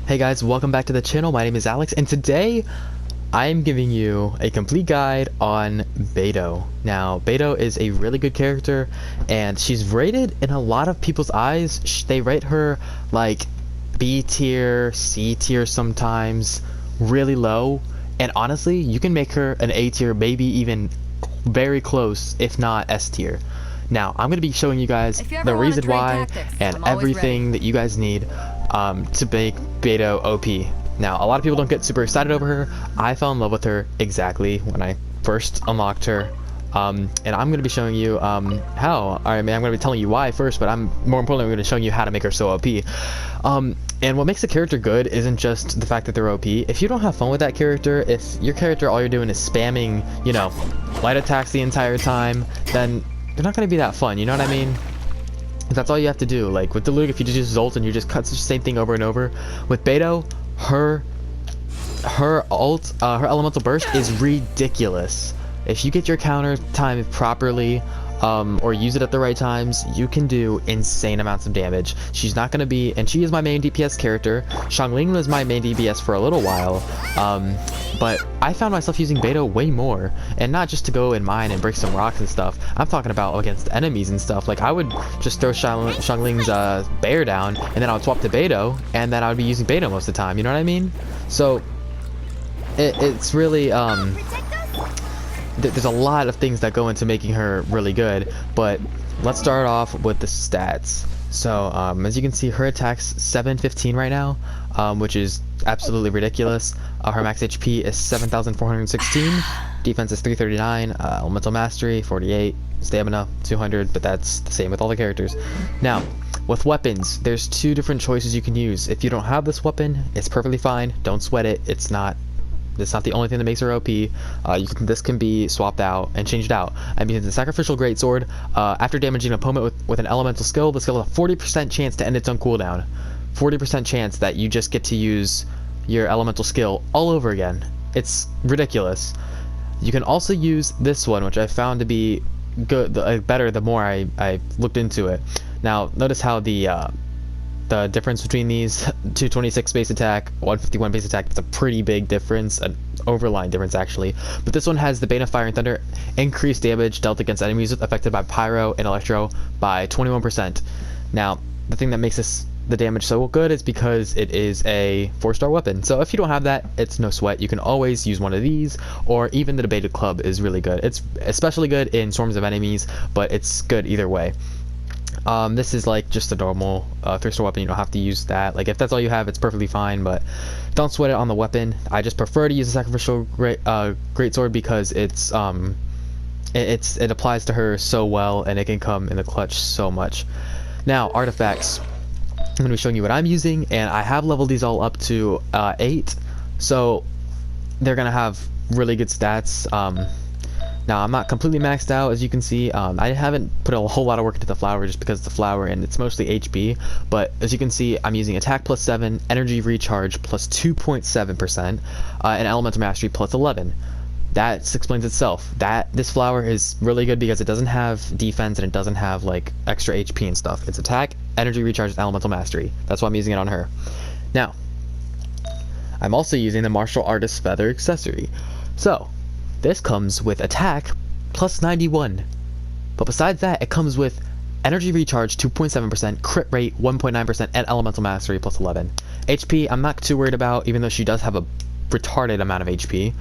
Hey guys, welcome back to the channel. My name is Alex, and today I am giving you a complete guide on Beidou. Now, Beidou is a really good character, and she's rated in a lot of people's eyes. They rate her like B tier, C tier sometimes, really low. And honestly, you can make her an A tier, maybe even very close, if not S tier. Now, I'm going to be showing you guys the reason why and everything that you guys need to make Beidou OP. Now, a lot of people don't get super excited over her. I fell in love with her exactly when I first unlocked her. And I'm going to be showing you how. I mean, I'm going to be telling you why first, but more importantly, I'm going to be showing you how to make her so OP. And what makes a character good isn't just the fact that they're OP. If you don't have fun with that character, if your character all you're doing is spamming, you know, light attacks the entire time, then they're not going to be that fun, you know what I mean? That's all you have to do. Like with Diluc, if you just use ult and you just cut the same thing over and over. With Beidou, her ult, her elemental burst is ridiculous. If you get your counter timed properly, or use it at the right times, you can do insane amounts of damage. She's not going to be, and she is my main DPS character. Xiangling was my main DPS for a little while, but I found myself using Beidou way more, and not just to go and mine and break some rocks and stuff. I'm talking about against enemies and stuff. Like I would just throw Xiangling's bear down, and then I would swap to Beidou, and then I would be using Beidou most of the time. You know what I mean? So it's really there's a lot of things that go into making her really good, but let's start off with the stats. So as you can see, her attack's 715 right now, which is absolutely ridiculous. Her max HP is 7,416, defense is 339, elemental mastery 48, stamina 200, but that's the same with all the characters. Now with weapons, there's two different choices you can use. If you don't have this weapon, it's perfectly fine, don't sweat it. It's not the only thing that makes her OP. This can be swapped out and changed out. I'm using the Sacrificial Greatsword. After damaging an opponent with an elemental skill, the skill has a 40% chance to end its own cooldown. 40% chance that you just get to use your elemental skill all over again. It's ridiculous. You can also use this one, which I found to be good, better the more I looked into it. Now, notice how the difference between these, 226 base attack, 151 base attack, it's a pretty big difference, an overline difference actually. But this one has the Bane of Fire and Thunder, increased damage dealt against enemies affected by Pyro and Electro by 21%. Now, the thing that makes the damage so good is because it is a 4-star weapon. So if you don't have that, it's no sweat. You can always use one of these, or even the Debated Club is really good. It's especially good in swarms of enemies, but it's good either way. This is like just a normal 3-star weapon. You don't have to use that. Like if that's all you have, it's perfectly fine, but don't sweat it on the weapon. I just prefer to use a Sacrificial Greatsword because it applies to her so well, and it can come in the clutch so much. Now artifacts, I'm going to be showing you what I'm using, and I have leveled these all up to 8, so they're going to have really good stats. Now, I'm not completely maxed out, as you can see. I haven't put a whole lot of work into the flower just because it's the flower and it's mostly HP. But as you can see, I'm using attack plus 7, energy recharge plus 2.7%, and elemental mastery plus 11. That explains itself. This flower is really good because it doesn't have defense and it doesn't have like extra HP and stuff. It's attack, energy recharge, and elemental mastery. That's why I'm using it on her. Now, I'm also using the martial artist feather accessory. So this comes with attack plus 91, but besides that, it comes with energy recharge 2.7%, crit rate 1.9%, and elemental mastery plus 11. HP, I'm not too worried about, even though she does have a retarded amount of HP,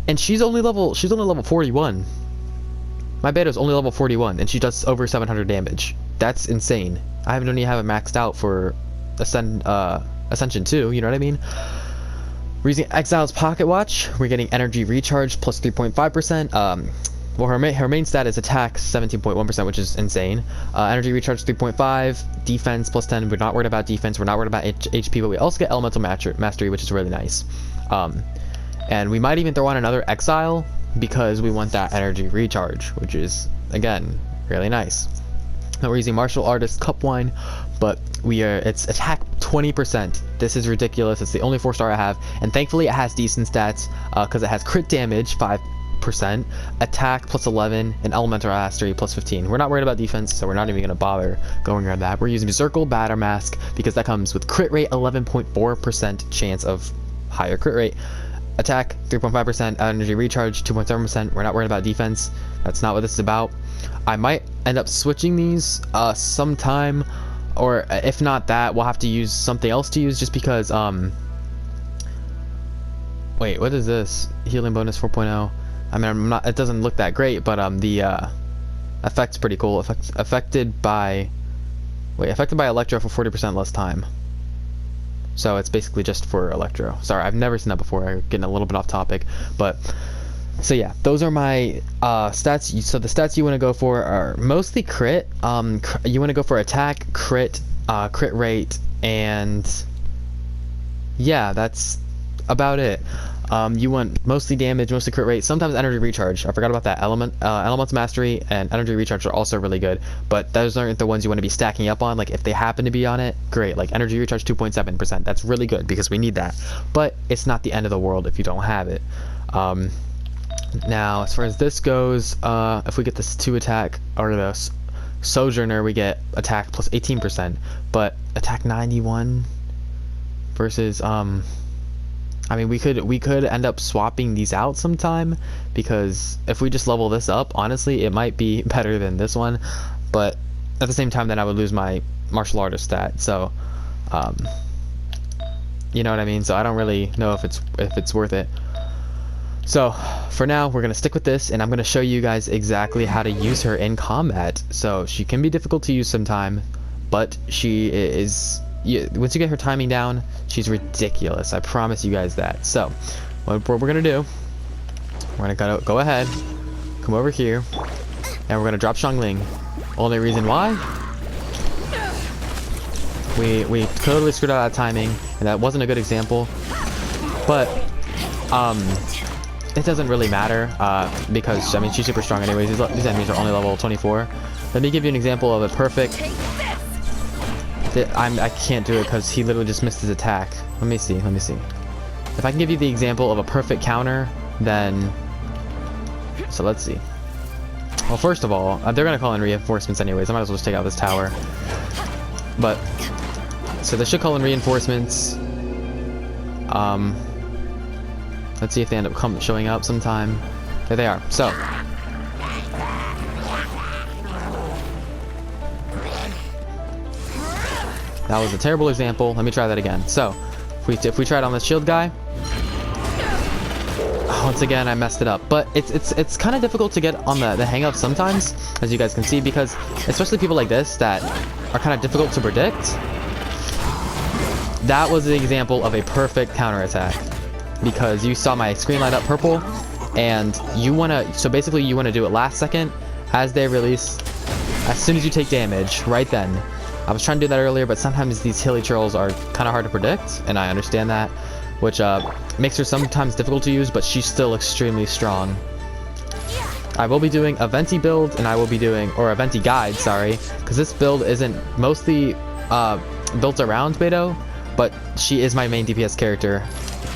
and she's only level 41. My Beidou's only level 41, and she does over 700 damage. That's insane. I don't even have it maxed out for Ascension 2. You know what I mean? We're using Exile's Pocket Watch. We're getting energy recharge plus 3.5%. Well, her main stat is attack 17.1%, which is insane. Energy recharge 3.5, defense plus 10. We're not worried about defense. We're not worried about HP, but we also get elemental mastery, which is really nice. And we might even throw on another Exile because we want that energy recharge, which is again really nice. Now we're using Martial Artist Cup Wine, but it's attack 20%. This is ridiculous. It's the only 4-star I have, and thankfully it has decent stats because it has crit damage 5%, 8%, attack plus 11, and elemental mastery plus 15. We're not worried about defense, so we're not even going to bother going around that. We're using Circle Batter Mask because that comes with crit rate 11.4% chance of higher crit rate. Attack 3.5%, energy recharge 2.7%. We're not worried about defense. That's not what this is about. I might end up switching these sometime, or if not that, we'll have to use something else to use just because wait, what is this? Healing bonus 4.0. I mean, I'm not, it doesn't look that great, but the effect's pretty cool. Affected by Electro for 40% less time. So it's basically just for Electro. Sorry, I've never seen that before. I'm getting a little bit off topic, but so yeah, those are my stats. So the stats you want to go for are mostly crit. You want to go for attack, crit rate, and yeah, that's about it. You want mostly damage, mostly crit rate, sometimes energy recharge. I forgot about that. Elemental mastery and energy recharge are also really good, but those aren't the ones you want to be stacking up on. Like if they happen to be on it, great. Like energy recharge 2.7%, that's really good because we need that, but it's not the end of the world if you don't have it. Now as far as this goes, if we get this 2 attack or the Sojourner, we get attack plus 18%, but attack 91 versus I mean, we could end up swapping these out sometime, because if we just level this up, honestly, it might be better than this one, but at the same time, then I would lose my martial artist stat. So, you know what I mean? So I don't really know if it's worth it. So for now, we're gonna stick with this, and I'm gonna show you guys exactly how to use her in combat. So she can be difficult to use sometime, but she is. Once you get her timing down, she's ridiculous. I promise you guys that. So, what we're gonna do, we're gonna go ahead, come over here, and we're gonna drop Xiangling. Only reason why, we totally screwed out that timing, and that wasn't a good example. But it doesn't really matter because I mean she's super strong anyways. These enemies are only level 24. Let me give you an example of a perfect. I can't do it because he literally just missed his attack. Let me see. If I can give you the example of a perfect counter, then... So let's see. Well, first of all, they're going to call in reinforcements anyways. I might as well just take out this tower. But, so they should call in reinforcements. Let's see if they end up showing up sometime. There they are. So... That was a terrible example. Let me try that again. So, if we try it on the shield guy, once again I messed it up. But it's kind of difficult to get on the hang of sometimes, as you guys can see, because especially people like this that are kind of difficult to predict. That was the example of a perfect counterattack, because you saw my screen light up purple, and you wanna. So basically, you wanna do it last second as they release, as soon as you take damage, right then. I was trying to do that earlier, but sometimes these hilly trolls are kind of hard to predict, and I understand that, which makes her sometimes difficult to use, but she's still extremely strong. I will be doing a Venti build, and I will be doing, or a Venti guide, sorry, because this build isn't mostly built around Beidou, but she is my main DPS character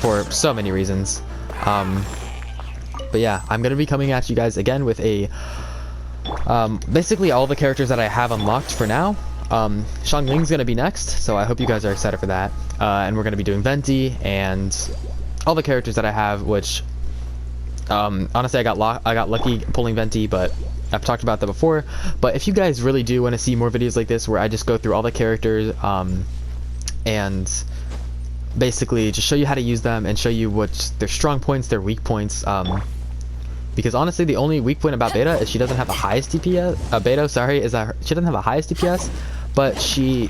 for so many reasons. But yeah, I'm going to be coming at you guys again with a, basically all the characters that I have unlocked for now. Xiangling's gonna be next, so I hope you guys are excited for that. And we're gonna be doing Venti and all the characters that I have, which honestly I got lucky pulling Venti, but I've talked about that before. But if you guys really do want to see more videos like this where I just go through all the characters and basically just show you how to use them and show you what their strong points, their weak points, because honestly the only weak point about Beidou is she doesn't have the highest DPS. Beidou, sorry, is that she doesn't have the highest DPS, but she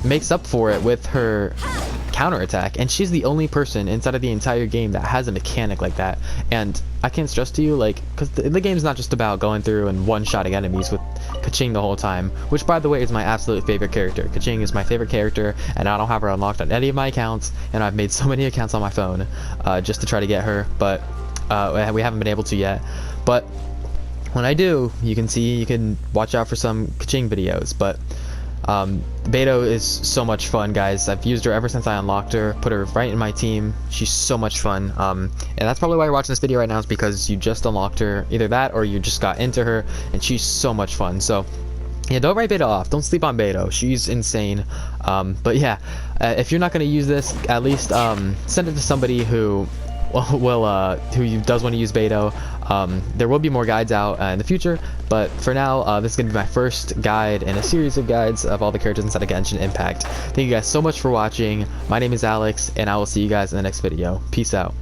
makes up for it with her counterattack, and she's the only person inside of the entire game that has a mechanic like that. And I can't stress to you, like, because the game's not just about going through and one-shotting enemies with Keqing the whole time, which by the way is my absolute favorite character. Keqing is my favorite character, and I don't have her unlocked on any of my accounts, and I've made so many accounts on my phone just to try to get her, but we haven't been able to yet. But when I do, you can watch out for some Keqing videos. But Beidou is so much fun, guys. I've used her ever since I unlocked her, put her right in my team. She's so much fun. And that's probably why you're watching this video right now, is because you just unlocked her. Either that or you just got into her, and she's so much fun. So yeah, don't write Beidou off. Don't sleep on Beidou. She's insane. But yeah, if you're not going to use this, at least send it to somebody who who does want to use Beidou. There will be more guides out in the future, but for now, this is going to be my first guide in a series of guides of all the characters inside of Genshin Impact. Thank you guys so much for watching. My name is Alex, and I will see you guys in the next video. Peace out.